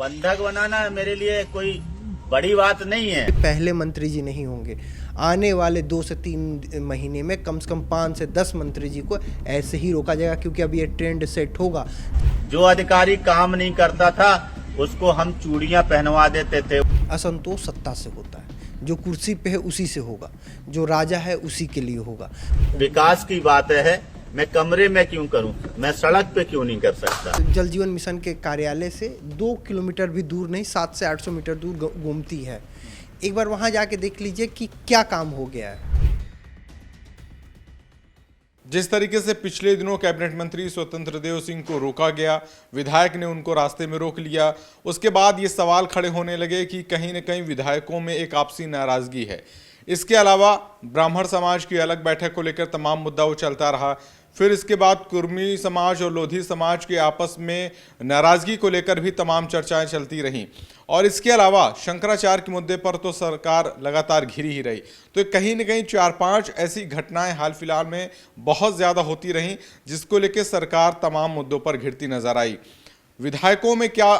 बंधक बनाना मेरे लिए कोई बड़ी बात नहीं है। पहले मंत्री जी नहीं होंगे, आने वाले 2 से 3 महीने में कम से कम 5 से 10 मंत्री जी को ऐसे ही रोका जाएगा, क्योंकि अब ये ट्रेंड सेट होगा। जो अधिकारी काम नहीं करता था उसको हम चूड़ियां पहनवा देते थे। असंतोष सत्ता से होता है, जो कुर्सी पे है उसी से होगा, जो राजा है उसी के लिए होगा। विकास की बात है, मैं कमरे में क्यों करूं, मैं सड़क पे क्यों नहीं कर सकता। जल जीवन मिशन के कार्यालय से 2 किलोमीटर भी दूर नहीं, 700 से 800 मीटर दूर गोमती है। एक बार वहां जाके देख लीजिए कि क्या काम हो गया है। जिस तरीके से पिछले दिनों कैबिनेट मंत्री स्वतंत्र देव सिंह को रोका गया, विधायक ने उनको रास्ते में रोक लिया, उसके बाद ये सवाल खड़े होने लगे कि कहीं न कहीं विधायकों में एक आपसी नाराजगी है। इसके अलावा ब्राह्मण समाज की अलग बैठक को लेकर तमाम मुद्दा वो चलता रहा। फिर इसके बाद कुर्मी समाज और लोधी समाज के आपस में नाराजगी को लेकर भी तमाम चर्चाएं चलती रहीं। और इसके अलावा शंकराचार्य के मुद्दे पर तो सरकार लगातार घिरी ही रही। तो कहीं न कहीं 4-5 ऐसी घटनाएं हाल फिलहाल में बहुत ज़्यादा होती रहीं, जिसको लेकर सरकार तमाम मुद्दों पर घिरती नजर आई। विधायकों में क्या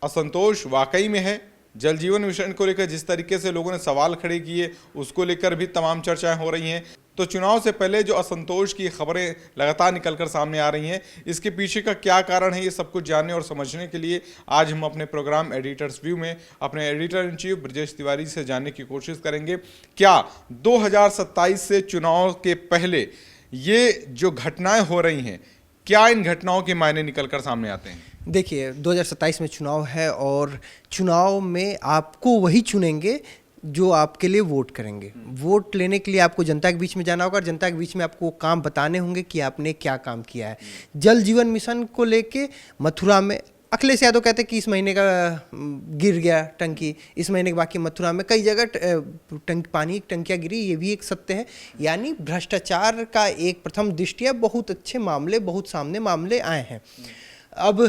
असंतोष वाकई में है? जल जीवन मिशन को लेकर जिस तरीके से लोगों ने सवाल खड़े किए, उसको लेकर भी तमाम चर्चाएं हो रही हैं। तो चुनाव से पहले जो असंतोष की खबरें लगातार निकलकर सामने आ रही हैं, इसके पीछे का क्या कारण है, ये सब कुछ जानने और समझने के लिए आज हम अपने प्रोग्राम एडिटर्स व्यू में अपने editor in chief Brajesh Tiwari से जानने की कोशिश करेंगे। क्या 2027 से चुनाव के पहले ये जो घटनाएं हो रही हैं, क्या इन घटनाओं के मायने निकलकर सामने आते हैं? देखिए, 2027 में चुनाव है और चुनाव में आपको वही चुनेंगे जो आपके लिए वोट करेंगे। वोट लेने के लिए आपको जनता के बीच में जाना होगा और जनता के बीच में आपको काम बताने होंगे कि आपने क्या काम किया है। जल जीवन मिशन को लेके मथुरा में अखिलेश यादव कहते हैं कि इस महीने का गिर गया टंकी, इस महीने के बाकी मथुरा में कई जगह पानी की टंकियाँ गिरी, ये भी एक सत्य है। यानी भ्रष्टाचार का एक प्रथम दृष्टिया बहुत अच्छे मामले, बहुत सामने मामले आए हैं। अब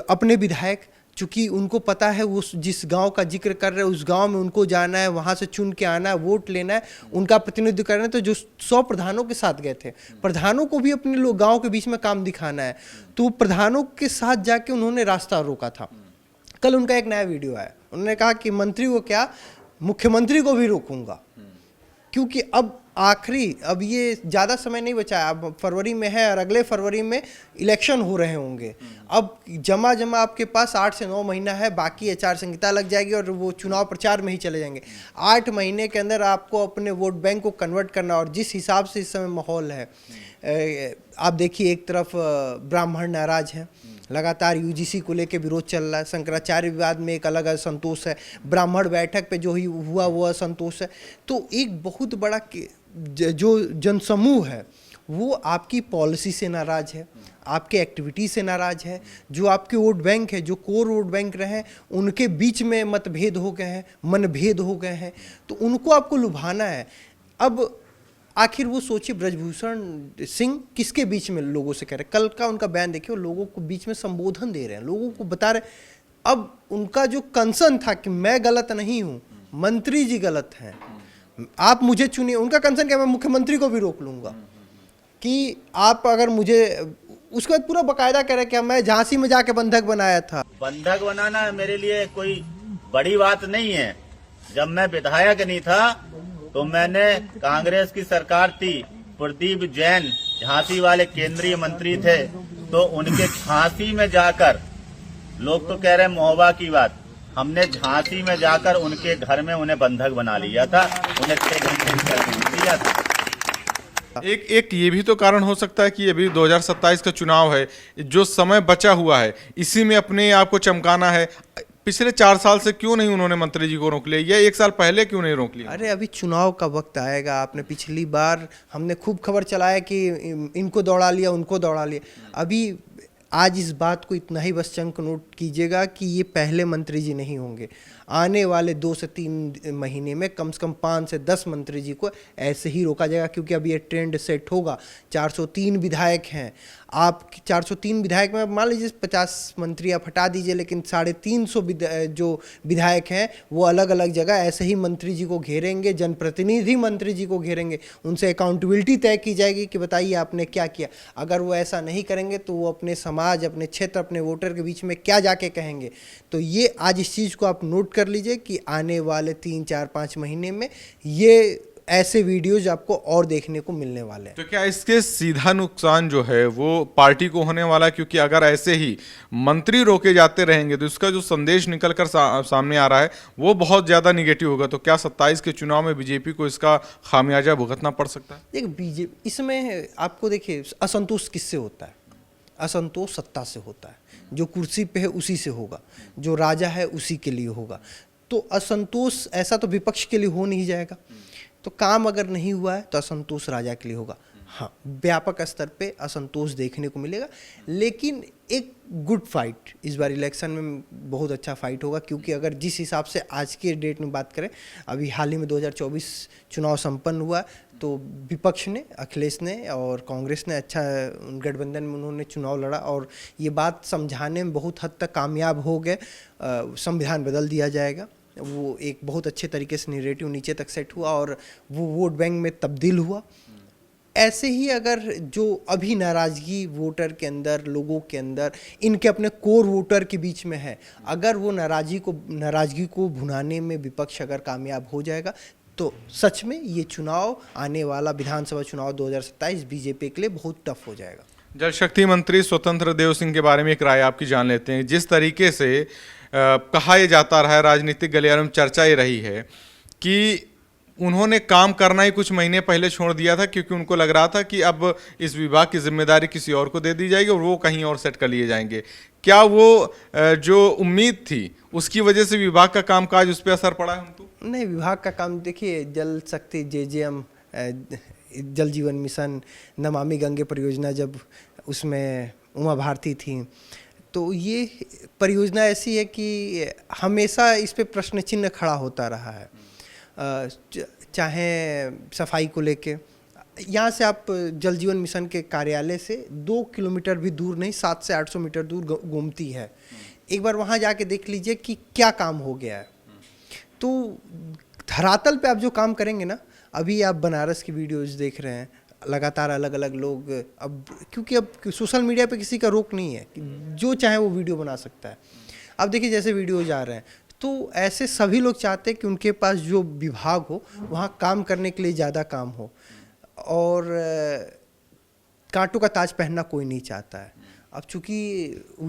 अपने विधायक, चूंकि उनको पता है वो जिस गांव का जिक्र कर रहे हैं उस गांव में उनको जाना है, वहां से चुन के आना है, वोट लेना है, उनका प्रतिनिधित्व करना है। तो जो 100 प्रधानों के साथ गए थे, प्रधानों को भी अपने लोग गांव के बीच में काम दिखाना है, तो प्रधानों के साथ जाके उन्होंने रास्ता रोका था। कल उनका एक नया वीडियो आया, उन्होंने कहा कि मंत्री को क्या, मुख्यमंत्री को भी रोकूंगा, क्योंकि अब अब ये ज़्यादा समय नहीं बचा है। अब फरवरी में है और अगले फरवरी में इलेक्शन हो रहे होंगे। अब जमा आपके पास 8 से 9 महीना है, बाकी आचार संहिता लग जाएगी और वो चुनाव प्रचार में ही चले जाएंगे। 8 महीने के अंदर आपको अपने वोट बैंक को कन्वर्ट करना, और जिस हिसाब से इस समय माहौल है, आप देखिए एक तरफ ब्राह्मण नाराज हैं, लगातार यूजीसी को लेकर विरोध चल रहा है, शंकराचार्य विवाद में एक अलग असंतोष है, ब्राह्मण बैठक पे जो ही हुआ वो असंतोष है। तो एक बहुत बड़ा जो जनसमूह है वो आपकी पॉलिसी से नाराज है, आपके एक्टिविटी से नाराज है। जो आपके वोट बैंक है, जो कोर वोट बैंक रहे, उनके बीच में मतभेद हो गए हैं, मनभेद हो गए हैं, तो उनको आपको लुभाना है। अब आखिर वो सोचिए, ब्रजभूषण सिंह किसके बीच में लोगों से कह रहे हैं? कल का उनका बयान देखिए, वो लोगों को बीच में संबोधन दे रहे हैं, लोगों को बता रहे। अब उनका जो कंसर्न था कि मैं गलत नहीं हूं, मंत्री जी गलत हैं, आप मुझे चुनिए। उनका कंसर्न क्या, मैं मुख्यमंत्री को भी रोक लूंगा कि आप अगर मुझे, उसके बाद पूरा बकायदा कह रहे कि मैं झांसी में जाके बंधक बनाया था। बंधक बनाना मेरे लिए कोई बड़ी बात नहीं है। जब मैं विधायक नहीं था तो मैंने, कांग्रेस की सरकार थी, प्रदीप जैन झांसी वाले केंद्रीय मंत्री थे, तो उनके झांसी में जाकर, लोग तो कह रहे हैं महोबा की बात, हमने झांसी में जाकर उनके घर में उन्हें बंधक बना लिया था, उन्हें 6 घंटे इंटरव्यू दिया था। एक ये भी तो कारण हो सकता है कि अभी 2027 का चुनाव है, जो समय बचा हुआ है इसी में अपने आप को चमकाना है। पिछले 4 साल से क्यों नहीं उन्होंने मंत्री जी को रोक लिया, या 1 साल पहले क्यों नहीं रोक लिया? अरे अभी चुनाव का वक्त आएगा। आपने पिछली बार हमने खूब खबर चलाया कि इनको दौड़ा लिया, उनको दौड़ा लिया। अभी आज इस बात को इतना ही बस चंक नोट कीजिएगा कि ये पहले मंत्री जी नहीं होंगे। आने वाले 2 से 3 महीने में कम से कम 5 से 10 मंत्री जी को ऐसे ही रोका जाएगा, क्योंकि अब ये ट्रेंड सेट होगा। 403 विधायक हैं, आप 403 विधायक में मान लीजिए 50 मंत्री आप हटा दीजिए, लेकिन 350 जो विधायक हैं वो अलग अलग जगह ऐसे ही मंत्री जी को घेरेंगे, जनप्रतिनिधि मंत्री जी को घेरेंगे, उनसे अकाउंटेबिलिटी तय की जाएगी कि बताइए आपने क्या किया। अगर वो ऐसा नहीं करेंगे तो वो अपने समाज समाज, अपने क्षेत्र, अपने वोटर के बीच में क्या जाके कहेंगे। तो ये आज इस चीज़ को आप नोट कर लीजिए कि आने वाले 3, 4, 5 महीने में ये ऐसे वीडियोज आपको और देखने को मिलने वाले हैं। तो क्या इसके सीधा नुकसान जो है वो पार्टी को होने वाला है? क्योंकि अगर ऐसे ही मंत्री रोके जाते रहेंगे तो इसका जो संदेश निकल कर सामने आ रहा है वो बहुत ज़्यादा निगेटिव होगा। तो क्या 27 के चुनाव में बीजेपी को इसका खामियाजा भुगतना पड़ सकता है? देखिए बीजेपी इसमें आपको देखिए असंतोष किससे होता है? असंतोष सत्ता से होता है। जो कुर्सी पे है उसी से होगा, जो राजा है उसी के लिए होगा। तो असंतोष ऐसा तो विपक्ष के लिए हो नहीं जाएगा। तो काम अगर नहीं हुआ है तो असंतोष राजा के लिए होगा। हाँ, व्यापक स्तर पे असंतोष देखने को मिलेगा, लेकिन एक गुड फाइट इस बार इलेक्शन में बहुत अच्छा फाइट होगा। क्योंकि अगर जिस हिसाब से आज के डेट में बात करें, अभी हाल ही में 2024 चुनाव संपन्न हुआ, तो विपक्ष ने, अखिलेश ने और कांग्रेस ने अच्छा गठबंधन में उन्होंने चुनाव लड़ा और ये बात समझाने में बहुत हद तक कामयाब हो गए। संविधान बदल दिया जाएगा, वो एक बहुत अच्छे तरीके से नैरेटिव नीचे तक सेट हुआ और वो वोट बैंक में तब्दील हुआ। ऐसे ही अगर जो अभी नाराज़गी वोटर के अंदर, लोगों के अंदर, इनके अपने कोर वोटर के बीच में है, अगर वो नाराज़गी को भुनाने में विपक्ष अगर कामयाब हो जाएगा तो सच में ये चुनाव, आने वाला विधानसभा चुनाव 2027 बीजेपी के लिए बहुत टफ हो जाएगा। जल शक्ति मंत्री स्वतंत्र देव सिंह के बारे में एक राय आपकी जान लेते हैं। जिस तरीके से कहा यह जाता रहा है, राजनीतिक गलियारों में चर्चा ये रही है कि उन्होंने काम करना ही कुछ महीने पहले छोड़ दिया था क्योंकि उनको लग रहा था कि अब इस विभाग की जिम्मेदारी किसी और को दे दी जाएगी और वो कहीं और सेट कर लिए जाएंगे। क्या वो जो उम्मीद थी उसकी वजह से विभाग का कामकाज उस पर असर पड़ा है उनको? नहीं, विभाग का काम देखिए, जल शक्ति JJM, जल जीवन मिशन, नमामि गंगे परियोजना, जब उसमें उमा भारती थी, तो ये परियोजना ऐसी है कि हमेशा इस पे प्रश्न चिन्ह खड़ा होता रहा है। चाहे सफाई को लेके, यहाँ से आप जल जीवन मिशन के कार्यालय से 2 किलोमीटर भी दूर नहीं, 700 से 800 मीटर दूर गोमती है। एक बार वहाँ जाके देख लीजिए कि क्या काम हो गया है। तो धरातल पे आप जो काम करेंगे ना, अभी आप बनारस की वीडियोज देख रहे हैं, लगातार अलग अलग लोग, अब क्योंकि अब सोशल मीडिया पे किसी का रोक नहीं है, जो चाहे वो वीडियो बना सकता है। अब देखिए जैसे वीडियोज आ रहे हैं, तो ऐसे सभी लोग चाहते हैं कि उनके पास जो विभाग हो वहाँ काम करने के लिए ज़्यादा काम हो, और कांटों का ताज पहनना कोई नहीं चाहता है। अब चूंकि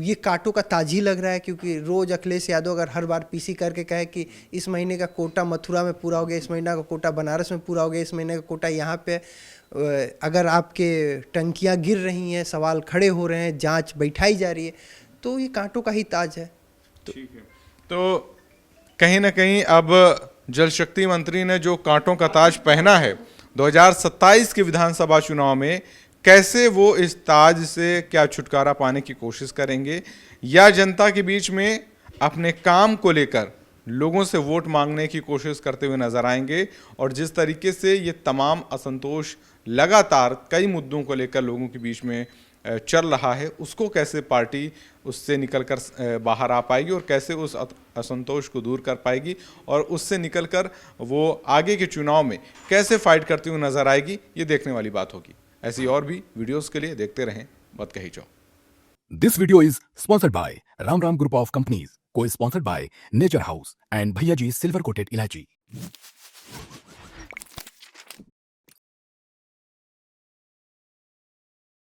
ये कांटों का ताज ही लग रहा है, क्योंकि रोज़ अखिलेश यादव अगर हर बार पीसी करके कहे कि इस महीने का कोटा मथुरा में पूरा हो गया, इस महीने का कोटा बनारस में पूरा हो गया, इस महीने का कोटा यहाँ पे, अगर आपके टंकियाँ गिर रही हैं, सवाल खड़े हो रहे हैं, जांच बैठाई जा रही है, तो ये कांटों का ही ताज है। ठीक है, तो कहीं ना कहीं अब जल शक्ति मंत्री ने जो कांटों का ताज पहना है 2027 के विधानसभा चुनाव में, कैसे वो इस ताज से क्या छुटकारा पाने की कोशिश करेंगे, या जनता के बीच में अपने काम को लेकर लोगों से वोट मांगने की कोशिश करते हुए नजर आएंगे। और जिस तरीके से ये तमाम असंतोष लगातार कई मुद्दों को लेकर लोगों के बीच में चल रहा है, उसको कैसे पार्टी उससे निकलकर बाहर आ पाएगी और कैसे उस असंतोष को दूर कर पाएगी और उससे निकलकर वो आगे के चुनाव में कैसे फाइट करती हुई नजर आएगी, ये देखने वाली बात होगी। ऐसी और भी वीडियोस के लिए देखते रहें बात कही जाओ। This video is sponsored by Ram Group of Companies, co-sponsored by Nature House and Bhaiya Ji Silver Coated Ilaichi.